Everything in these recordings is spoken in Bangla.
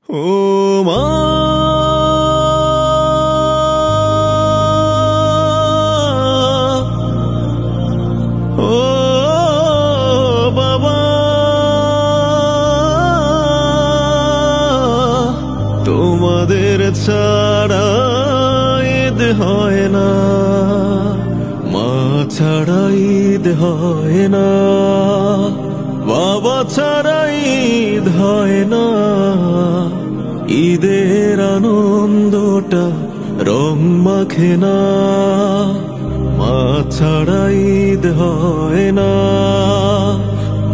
ও মা, ও বাবা, তোমাদের ছাড়া ঈদ হয় না, মা ছাড়া ঈদ হয় না, বাবা ছাড়া ঈদ হয় না। ঈদের আনন্দটা রং মাখে না, মা ছাড়া ঈদ হয় না,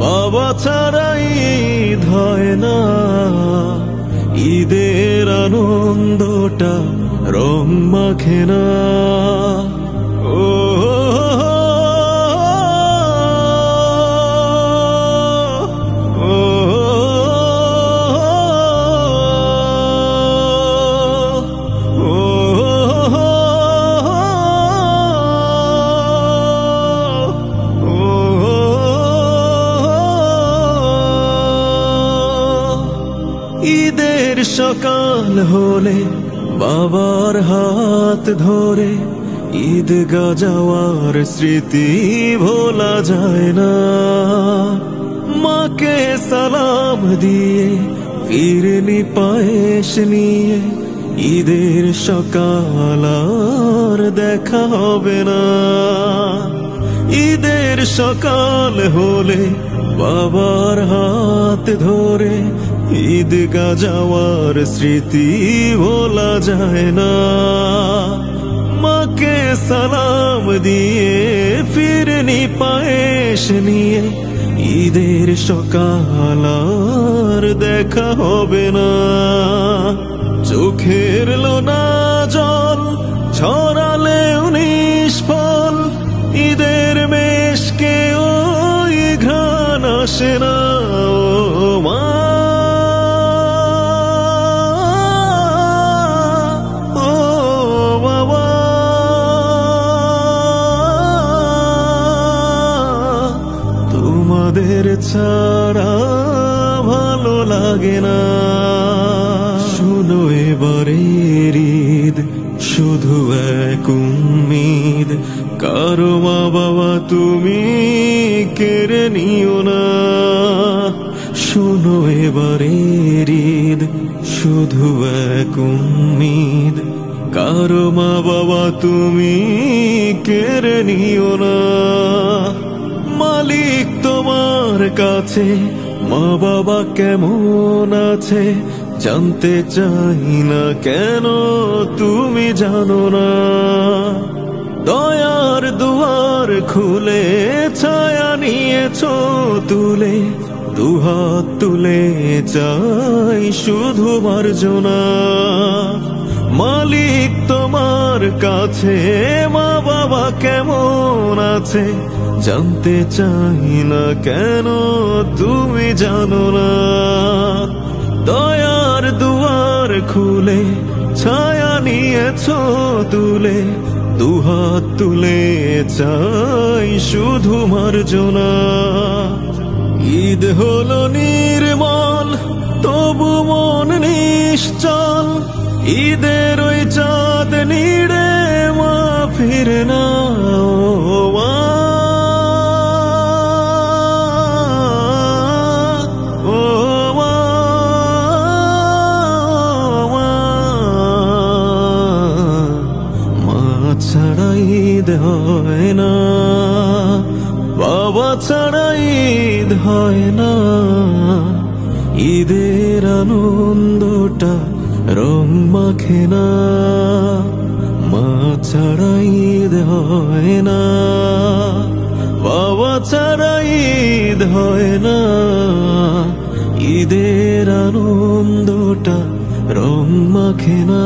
বাবা ছাড়া ঈদ হয় না। ঈদের আনন্দটা রং মাখে না। ও ঈদের সকাল হলে বাবার হাত ধরে ঈদগাহ যাওয়ার স্মৃতি ভোলা যায় না। মাকে সালাম দিয়ে ফিরনি পায়েস নিয়ে ঈদের সকাল আর দেখা হবে না। ঈদের সকাল হলে বাবার হাত ধরে ঈদগাহ যাওয়ার স্মৃতি ভোলা যায় না। মাকে সালাম দিয়ে ফিরনি পায়েস নিয়ে ঈদের সকাল আর দেখা হবে না। চোখের লোনা জল ছড়ালেও নিষ্ফল, ঈদের মেশকে ওই ঘ্রাণ আসে না। ও মা, ও বাবা, তোমাদের ছাড়া ভালো লাগে না। শুনো এবারের ঈদ শুধু এক উম্মিদ, কারো মা বাবা তুমি কেড়ে নিও না। শুনো এবারের ঈদ শুধু এক উম্মিদ, কারো মা বাবা তুমি কেড়ে নিও না। মালিক তোমার কাছে মা বাবা কেমন আছে জানতে চাই না কেন তুমি জানো না। দয়ার দুয়ার খুলে ছায়া নিয়েছো তুলে, দুহাত তুলে চাই শুধু মার্জনা। মালিক তোমার কাছে মা বাবা কেমন আছে জানতে চাই না কেন তুমি জানো না। দয়ার দুয়ার খুলে ছায়া নিয়েছো তুলে, দুহাত তুলে চাই শুধু মার্জনা। ঈদ হলো নির্মল তবু মন নিশ্চল, ঈদের ওই চাঁদ নিড়ে মা ফিরে না। ও মা, ও মা, মা ছাড়া ঈদ হয় না, বাবা ছাড়া ঈদ হয় না। ঈদের আনন্দটা রং মাখে না, মা ছাড়া ঈদ হয় না, বাবা ছাড়া ঈদ হয় না। ঈদের আনন্দটা রং মাখে না।